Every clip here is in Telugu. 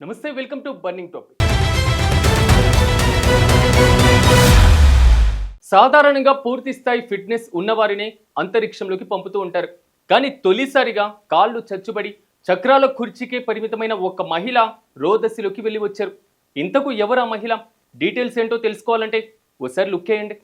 నమస్తే, వెల్కమ్ టు బర్నింగ్ టాపిక్. సాధారణంగా పూర్తి స్థాయి ఫిట్నెస్ ఉన్నవారినే అంతరిక్షంలోకి పంపుతూ ఉంటారు. కానీ తొలిసారిగా కాళ్ళు చచ్చుబడి చక్రాల కుర్చీకే పరిమితమైన ఒక మహిళ రోదసిలోకి వెళ్ళి వచ్చారు. ఇంతకు ఎవరు ఆ మహిళ? డీటెయిల్స్ ఏంటో తెలుసుకోవాలంటే ఒకసారి లుక్ వేయండి.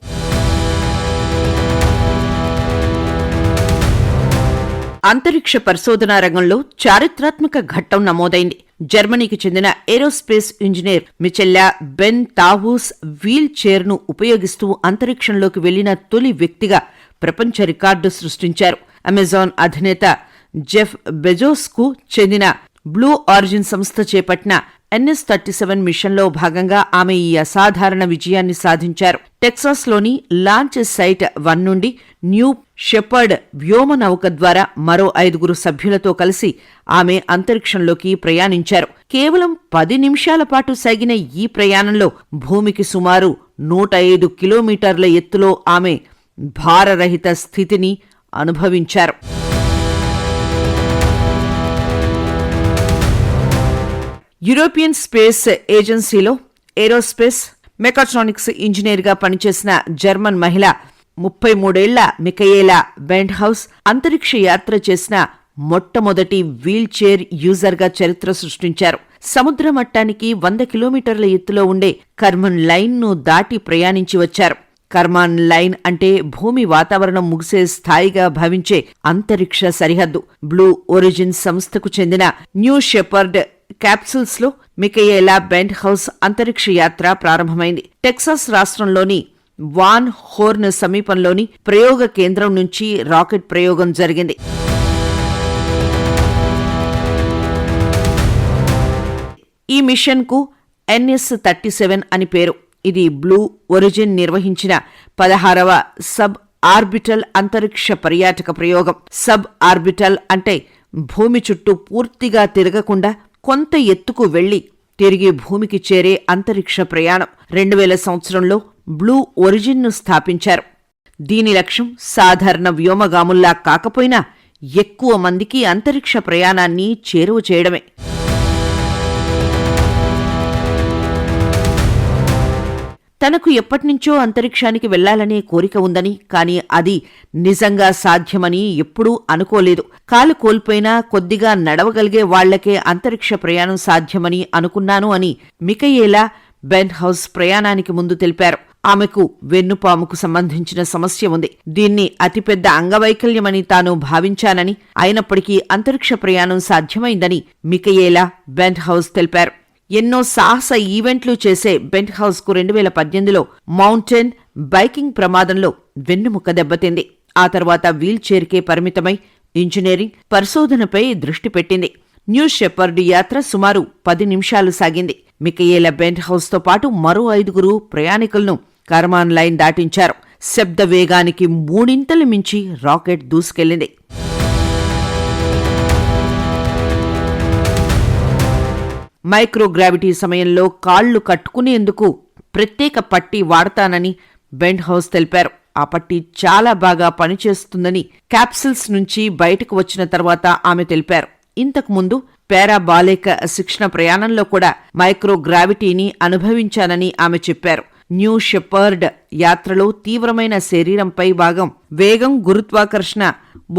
అంతరిక్ష పరిశోధనా రంగంలో చారిత్రాత్మక ఘట్టం నమోదైంది. జర్మనీకి చెందిన aerospace engineer Michaela Benthaus wheel chair ను ఉపయోగిస్తూ అంతరిక్షంలోకి వెళ్లిన తొలి వ్యక్తిగా ప్రపంచ రికార్డు సృష్టించారు. అమెజాన్ అధినేత జెఫ్ బెజోస్ కు చెందిన బ్లూ ఆరిజిన్ సంస్థ చేపట్టిన NS-37 మిషన్లో భాగంగా ఆమె ఈ అసాధారణ విజయాన్ని సాధించారు. టెక్సాస్లోని లాంచ్ సైట్ 1 నుండి న్యూ షెపర్డ్ వ్యోమనౌక ద్వారా మరో 5 సభ్యులతో కలిసి ఆమె అంతరిక్షంలోకి ప్రయాణించారు. కేవలం 10 నిమిషాల పాటు సాగిన ఈ ప్రయాణంలో భూమికి సుమారు 105 కిలోమీటర్ల ఎత్తులో ఆమె భారరహిత స్థితిని అనుభవించారు. యూరోపియన్ స్పేస్ ఏజెన్సీలో ఏరోస్పేస్ మెకాట్రానిక్స్ ఇంజనీర్గా పనిచేసిన జర్మన్ మహిళ 33 మికయేలా బెండ్హౌస్ అంతరిక్ష యాత్ర చేసిన మొట్టమొదటి వీల్ చైర్ యూజర్గా చరిత్ర సృష్టించారు. సముద్ర మట్టానికి 100 కిలోమీటర్ల ఎత్తులో ఉండే కర్మన్ లైన్ ను దాటి ప్రయాణించి వచ్చారు. కర్మాన్ లైన్ అంటే భూమి వాతావరణం ముగిసే స్థాయిగా భావించే అంతరిక్ష సరిహద్దు. బ్లూ ఒరిజిన్ సంస్థకు చెందిన న్యూ షెపర్డ్ క్యాప్సూల్స్ లో మికయేలా బెండ్ హౌస్ అంతరిక్ష యాత్ర ప్రారంభమైంది. టెక్సాస్ రాష్ట్రంలోని వాన్ హోర్న్ సమీపంలోని ప్రయోగ కేంద్రం నుంచి రాకెట్ ప్రయోగం జరిగింది. ఈ మిషన్ కు NS-37 అని పేరు. ఇది బ్లూ ఒరిజిన్ నిర్వహించిన 16వ సబ్ ఆర్బిటల్ అంతరిక్ష పర్యాటక ప్రయోగం. సబ్ ఆర్బిటల్ అంటే భూమి చుట్టూ పూర్తిగా తిరగకుండా కొంత ఎత్తుకు వెళ్లి తిరిగి భూమికి చేరే అంతరిక్ష ప్రయాణం. 2000 సంవత్సరంలో బ్లూ ఒరిజిన్ ను స్థాపించారు. దీని లక్ష్యం సాధారణ వ్యోమగాముల్లా కాకపోయినా ఎక్కువ మందికి అంతరిక్ష ప్రయాణాన్ని చేరువ చేయడమే. తనకు ఎప్పటినుంచో అంతరిక్షానికి వెళ్లాలనే కోరిక ఉందని, కానీ అది నిజంగా సాధ్యమని ఎప్పుడూ అనుకోలేదు. కాలు కోల్పోయినా కొద్దిగా నడవగలిగే వాళ్లకే అంతరిక్ష ప్రయాణం సాధ్యమని అనుకున్నాను అని మికయేలా బెన్ హౌస్ ప్రయాణానికి ముందు తెలిపారు. ఆమెకు వెన్నుపాముకు సంబంధించిన సమస్య ఉంది. దీన్ని అతిపెద్ద అంగవైకల్యమని తాను భావించానని, అయినప్పటికీ అంతరిక్ష ప్రయాణం సాధ్యమైందని మికయేలా బెన్ హౌస్ తెలిపారు. ఎన్నో సాహస ఈవెంట్లు చేసే బెంట్ హౌస్ కు 2018లో మౌంటైన్ బైకింగ్ ప్రమాదంలో వెన్నుముక్క దెబ్బతింది. ఆ తర్వాత వీల్ చైర్కే పరిమితమై ఇంజనీరింగ్ పరిశోధనపై దృష్టి పెట్టింది. న్యూ షెపర్డ్ యాత్ర సుమారు 10 నిమిషాలు సాగింది. మికయేలా బెంట్ హౌస్ తో పాటు మరో 5 ప్రయాణికులను కర్మాన్ లైన్ దాటించారు. శబ్ద వేగానికి 3 మించి రాకెట్ దూసుకెళ్లింది. మైక్రోగ్రావిటీ సమయంలో కాళ్లు కట్టుకునేందుకు ప్రత్యేక పట్టీ వాడతానని బెండ్ హౌస్ తెలిపారు. ఆ పట్టీ చాలా బాగా పనిచేస్తుందని క్యాప్సిల్స్ నుంచి బయటకు వచ్చిన తర్వాత ఆమె తెలిపారు. ఇంతకుముందు పారాబాలిక్ శిక్షణ ప్రయాణంలో కూడా మైక్రోగ్రావిటీని అనుభవించానని ఆమె చెప్పారు. న్యూ షెపర్డ్ యాత్రలో తీవ్రమైన శరీరంపై భాగం వేగం, గురుత్వాకర్షణ,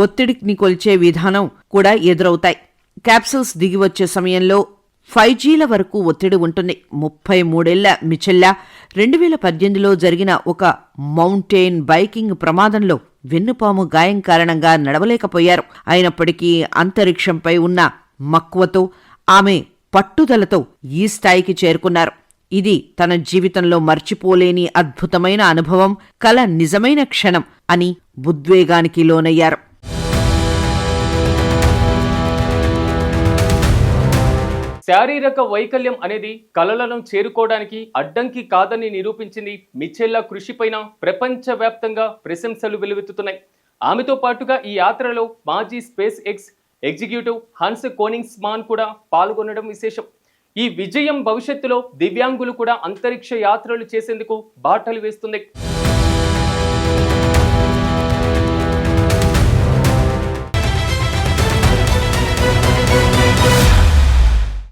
ఒత్తిడిని కొలిచే విధానం కూడా ఎదురవుతాయి. క్యాప్సిల్స్ దిగివచ్చే సమయంలో 5Gల వరకు ఒత్తిడి ఉంటుంది. 33 మిచెల్లా 2018లో జరిగిన ఒక మౌంటైన్ బైకింగ్ ప్రమాదంలో వెన్నుపాము గాయం కారణంగా నడవలేకపోయారు. అయినప్పటికీ అంతరిక్షంపై ఉన్న మక్కువతో, ఆమె పట్టుదలతో ఈ స్థాయికి చేరుకున్నారు. ఇది తన జీవితంలో మర్చిపోలేని అద్భుతమైన అనుభవం, కల నిజమైన క్షణం అని ఉద్వేగానికి లోనయ్యారు. శారీరక వైకల్యం అనేది కలలను చేరుకోవడానికి అడ్డంకి కాదని నిరూపించింది. మిచెల్లా కృషిపైన ప్రపంచవ్యాప్తంగా ప్రశంసలు వెల్లువెత్తుతున్నాయి. ఆమెతో పాటుగా ఈ యాత్రలో మాజీ స్పేస్ ఎక్స్ ఎగ్జిక్యూటివ్ హన్స్ కోనింగ్స్మాన్ కూడా పాల్గొనడం విశేషం. ఈ విజయం భవిష్యత్తులో దివ్యాంగులు కూడా అంతరిక్ష యాత్రలు చేసేందుకు బాటలు వేస్తుంది.